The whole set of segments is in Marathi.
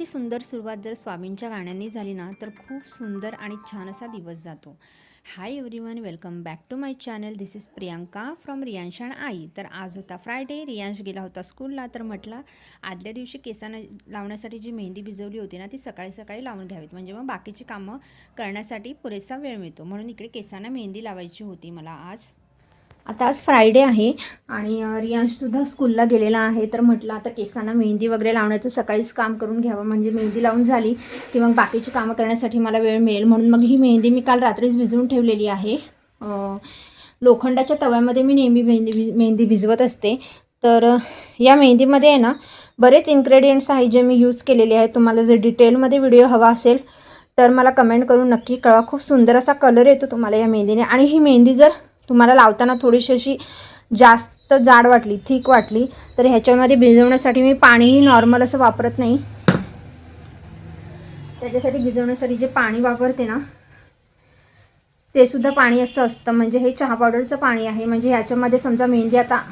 सुंदर सुरुवात जर स्वामींच्या गाण्यांनी झाली ना तर खूप सुंदर आणि छान असा दिवस जातो. Hi everyone, welcome back to my channel. This is Priyanka from Riyansh आणि आई. तर आज होता फ्रायडे. रियांश गेला होता स्कूलला, तर म्हटलं आदल्या दिवशी केसांना लावण्यासाठी जी मेहंदी भिजवली होती ना ती सकाळी सकाळी लावून घ्यावीत, म्हणजे मग बाकीची कामं करण्यासाठी पुरेसा वेळ मिळतो. म्हणून इकडे केसांना मेहंदी लावायची होती मला आज. आता आज फ्रायडे आहे आणि रियांशसुद्धा स्कूलला गेलेला आहे, तर म्हटलं आता केसांना मेहंदी वगैरे लावण्याचं सकाळीच काम करून घ्यावं, म्हणजे मेहंदी लावून झाली की मग बाकीची कामं करण्यासाठी मला वेळ मिळेल. म्हणून मग ही मेहंदी मी काल रात्रीच भिजवून ठेवलेली आहे. लोखंडाच्या तव्यामध्ये मी नेहमी मेहंदी भिजवत असते. तर या मेहंदीमध्ये आहे ना बरेच इन्ग्रेडियंट्स आहेत जे मी यूज केलेले आहेत. तुम्हाला जर डिटेलमध्ये व्हिडिओ हवा असेल तर मला कमेंट करून नक्की कळवा. खूप सुंदर असा कलर येतो तुम्हाला या मेहंदीने. आणि ही मेहंदी जर तुम्हाला लावताना थोडीशी अशी जास्त जाड वाटली, थिक वाटली, तर ह्याच्यामध्ये भिजवण्यासाठी मी पाणीही नॉर्मल असं वापरत नाही. त्याच्यासाठी भिजवण्यासाठी जे पाणी वापरते ना ते सुद्धा पाणी असं असतं, म्हणजे हे चहा पावडरचं पाणी आहे. म्हणजे ह्याच्यामध्ये समजा मेहंदी आता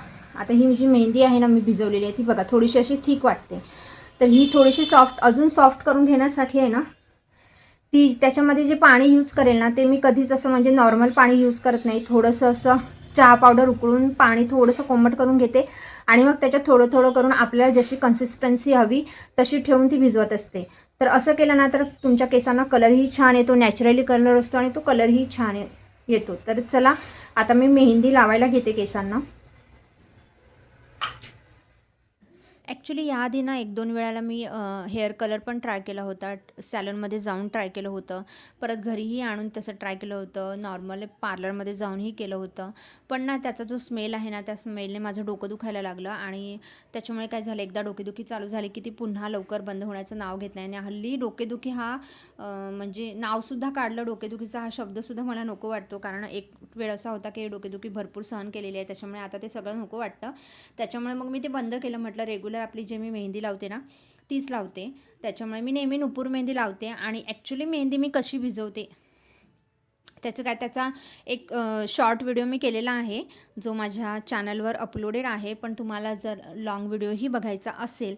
ही जी मेहंदी आहे ना मी भिजवलेली आहे ती बघा थोडीशी अशी थिक वाटते. तर ही थोडीशी अजून सॉफ्ट करून घेण्यासाठी आहे ना ती त्याच्यामध्ये जे पाणी यूज करेल ना ते मी कधीच असं म्हणजे नॉर्मल पाणी यूज करत नाही. थोडंसं असं चहा पावडर उकळून पाणी थोडंसं कोमट करून घेते आणि मग त्याच्यात थोडं थोडं करून आपल्याला जशी कन्सिस्टन्सी हवी तशी ठेवून ती भिजवत असते. तर असं केलं ना तर तुमच्या केसांना कलरही छान येतो, नॅचरली कलर असतो आणि तो कलरही छान येतो. तर चला आता मी मेहंदी लावायला घेते केसांना. ॲक्च्युली याआधी ना 1-2 वेळाला मी हेअर कलर पण ट्राय केला होता. सॅलूनमध्ये जाऊन ट्राय केलं होतं. परत घरीही आणून तसं ट्राय केलं होतं. नॉर्मल पार्लरमध्ये जाऊनही केलं होतं. पण ना त्याचा जो स्मेल आहे ना त्या स्मेलने माझं डोकं दुखायला लागलं आणि त्याच्यामुळे काय झालं, एकदा डोकेदुखी चालू झाली की ती पुन्हा लवकर बंद होण्याचं नाव घेत नाही. आणि हल्ली डोकेदुखी हा म्हणजे नावसुद्धा काढलं डोकेदुखीचा हा शब्दसुद्धा मला नको वाटतो. कारण एक वेळ असा होता की डोकेदुखी भरपूर सहन केलेली आहे, त्याच्यामुळे आता ते सगळं नको वाटतं. त्याच्यामुळे मग मी ते बंद केलं. म्हटलं रेग्युलर आपली जे मी मेहंदी लावते ना तीच लावते. त्याच्यामुळे मी नेहमी नुपूर मेहंदी लावते. आणि ॲक्च्युली मेहंदी मी कशी भिजवते त्याचा एक शॉर्ट व्हिडिओ मी केलेला आहे जो माझ्या चॅनलवर अपलोडेड आहे. पण तुम्हाला जर लाँग व्हिडिओही बघायचा असेल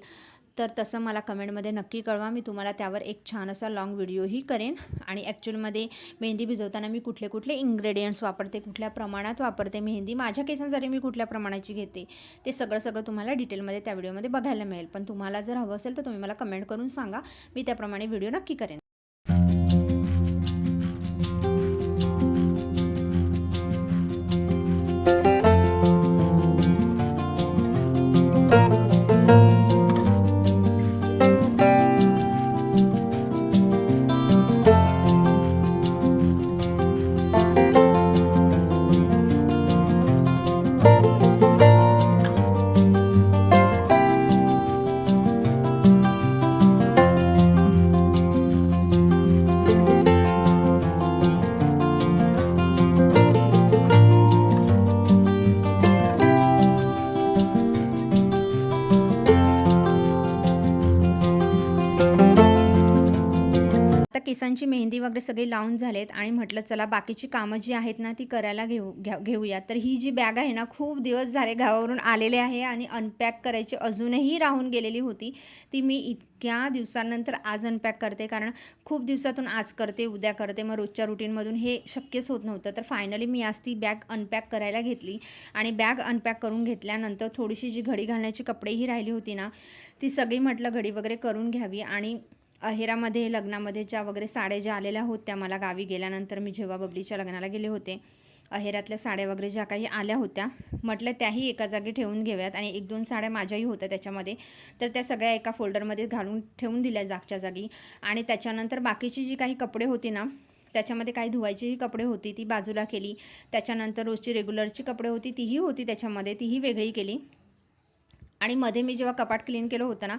तर तसं मला कमेंटमध्ये नक्की कळवा. मी तुम्हाला त्यावर एक छान असा लाँग व्हिडिओही करेन. आणि ॲक्च्युअलमध्ये मेहंदी भिजवताना मी कुठले कुठले इन्ग्रेडियंट्स वापरते, कुठल्या प्रमाणात वापरते मेहंदी, माझ्या केसांसाठी मी कुठल्या प्रमाणाची घेते, ते सगळं तुम्हाला डिटेलमध्ये त्या व्हिडिओमध्ये बघायला मिळेल. पण तुम्हाला जर हवं असेल तर तुम्ही मला कमेंट करून सांगा, मी त्याप्रमाणे व्हिडिओ नक्की करेन. आता केसांची मेहंदी वगैरे सगळी लावून झालेत आणि म्हटलं चला बाकीची कामं जी आहेत ना ती करायला घेऊया. तर ही जी बॅग आहे ना खूप दिवस झाले गावावरून आलेले आहे आणि अनपॅक करायची अजूनही राहून गेलेली होती. ती मी इतक्या दिवसांनंतर आज अनपॅक करते, कारण खूप दिवसातून आज करते उद्या करते, मग रोजच्या रुटीनमधून हे शक्यच होत नव्हतं. तर फायनली मी आज ती बॅग अनपॅक करायला घेतली. आणि बॅग अनपॅक करून घेतल्यानंतर थोडीशी जी घडी घालण्याची कपडेही राहिली होती ना ती सगळी म्हटलं घडी वगैरे करून घ्यावी. आणि अहेरामध्ये लग्नामध्ये ज्या वगैरे साड्या ज्या आलेल्या होत्या मला गावी गेल्यानंतर, मी जेव्हा बबलीच्या लग्नाला गेले होते, अहेरातल्या साड्या वगैरे ज्या काही आल्या होत्या म्हटलं त्याही एका जागी ठेवून घेऊयात. आणि 1-2 साड्या माझ्याही होत्या त्याच्यामध्ये, तर त्या सगळ्या एका फोल्डरमध्ये घालून ठेवून दिल्या जागच्या जागी. आणि त्याच्यानंतर बाकीची जी काही कपडे होती ना त्याच्यामध्ये काही धुवायचीही कपडे होती ती बाजूला केली. त्याच्यानंतर रोजची रेग्युलरची कपडे होती तीही होती त्याच्यामध्ये, तीही वेगळी केली. आणि मध्ये मी जेव्हा कपाट क्लीन केलं होतं ना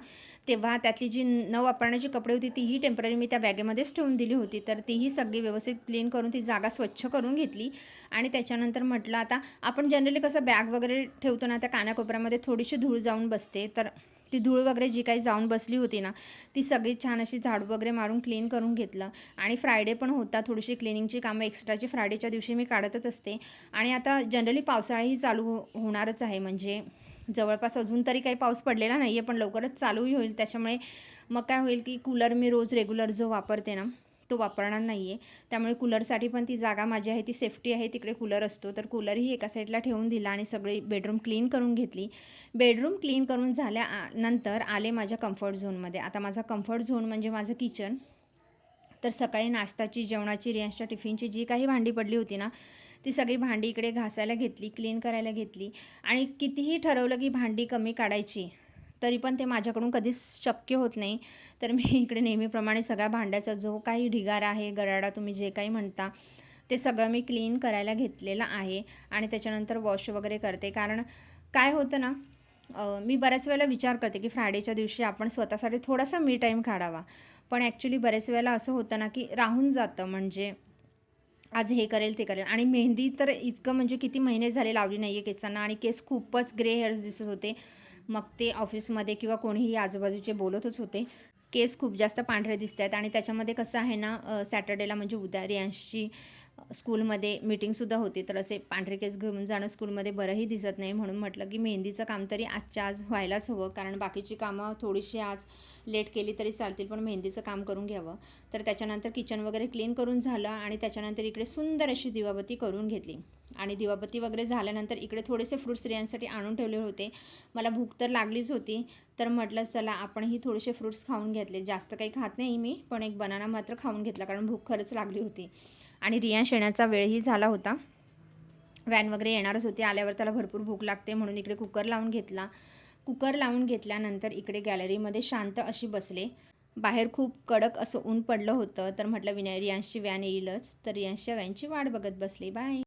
तेव्हा त्यातली जी न वापरण्याची कपडे होती तीही टेम्पररी मी त्या बॅगेमध्येच ठेवून दिली होती. तर तीही सगळी व्यवस्थित क्लीन करून ती जागा स्वच्छ करून घेतली. आणि त्याच्यानंतर म्हटलं आता आपण जनरली कसं बॅग वगैरे ठेवतो ना त्या कानाकोपऱ्यामध्ये थोडीशी धूळ जाऊन बसते, तर ती धूळ वगैरे जी काही जाऊन बसली होती ना ती सगळी छान अशी झाडू वगैरे मारून क्लीन करून घेतलं. आणि फ्रायडे पण होता, थोडीशी क्लिनिंगची कामं एक्स्ट्राची फ्रायडेच्या दिवशी मी काढतच असते. आणि आता जनरली पावसाळाही चालू होणारच आहे, म्हणजे जवळपास अजून तरी काही पाऊस पडलेला नाही आहे, पण लवकरच चालूही होईल. त्याच्यामुळे मग काय होईल की कूलर मी रोज रेग्युलर जो वापरते ना, तो वापरणार नाही आहे. त्यामुळे कूलरसाठी पण ती जागा माझी आहे, ती सेफ्टी आहे, तिकडे कूलर असतो. तर कूलरही एका साईडला ठेवून दिला आणि सगळी बेडरूम क्लीन करून घेतली. बेडरूम क्लीन करून नंतर आले माझ्या कम्फर्ट झोनमध्ये. आता माझा कम्फर्ट झोन म्हणजे माझं किचन. तर सकाळी नाश्ताची, जेवणाची, रियांशच्या टिफिनची जी काही भांडी पडली होती ना, ती सगळी भांडी इकडे घासायला घेतली, क्लीन करायला घेतली. आणि कितीही ठरवलं की भांडी कमी काढायची, तरी पण ते माझ्याकडून कधीच शक्य होत नाही. तर मी इकडे नेहमीप्रमाणे सगळ्या भांड्याचा जो काही ढिगारा आहे, गराडा तुम्ही जे काही म्हणता, ते सगळं मी क्लीन करायला घेतलेलं आहे. आणि त्याच्यानंतर वॉश वगैरे करते. कारण काय होतं ना, मी बऱ्याच वेळेला विचार करते की फ्रायडेच्या दिवशी आपण स्वतःसाठी थोडासा मी टाईम काढावा. पण ॲक्च्युली बरेच वेळेला असं होतं ना की राहून जातं. म्हणजे आज हे करेल ते करेल. आणि मेहंदी तर इतकं म्हणजे किती महिने झाले लावली नाही आहे केसांना, आणि केस खूपच ग्रे हेअर्स दिसत होते. मग ते ऑफिसमध्ये किंवा कोणीही आजूबाजूचे बोलतच होते, केस खूप जास्त पांढरे दिसत आहेत. आणि त्याच्यामध्ये कसं आहे ना, सॅटर्डेला म्हणजे उद्या रियांशची स्कूलमध्ये मीटिंगसुद्धा होती. तर असे पांढरे केस घेऊन जाणं स्कूलमध्ये बरंही दिसत नाही. म्हणून म्हटलं की मेहंदीचं काम तरी आजच्या आज व्हायलाच हवं. कारण बाकीची कामं थोडीशी आज लेट केली तरी चालतील, पण मेहंदीचं काम करून घ्यावं. तर त्याच्यानंतर किचन वगैरे क्लीन करून झालं आणि त्याच्यानंतर इकडे सुंदर अशी दिवाबत्ती करून घेतली. आणि दिवाबत्ती वगैरे झाल्यानंतर इकडे थोडेसे फ्रूट्स रियांसाठी आणून ठेवले होते. मला भूक तर लागलीच होती. तर म्हटलं चला आपणही थोडेसे फ्रूट्स खाऊन घेतले. जास्त काही खात नाही मी, पण एक बनाना मात्र खाऊन घेतला, कारण भूक खरंच लागली होती. आणि रियांश येण्याचा वेळही झाला होता. व्हॅन वगैरे येणारच होती. आल्यावर त्याला भरपूर भूक लागते, म्हणून इकडे कुकर लावून घेतला. कुकर लावून घेतल्यानंतर इकडे गॅलरीमध्ये शांत अशी बसले. बाहेर खूप कडक असं ऊन पडलं होतं. तर म्हटलं रियांशची व्हॅन येईलच, तर रियांशच्या व्हॅनची वाट बघत बसले. बाय.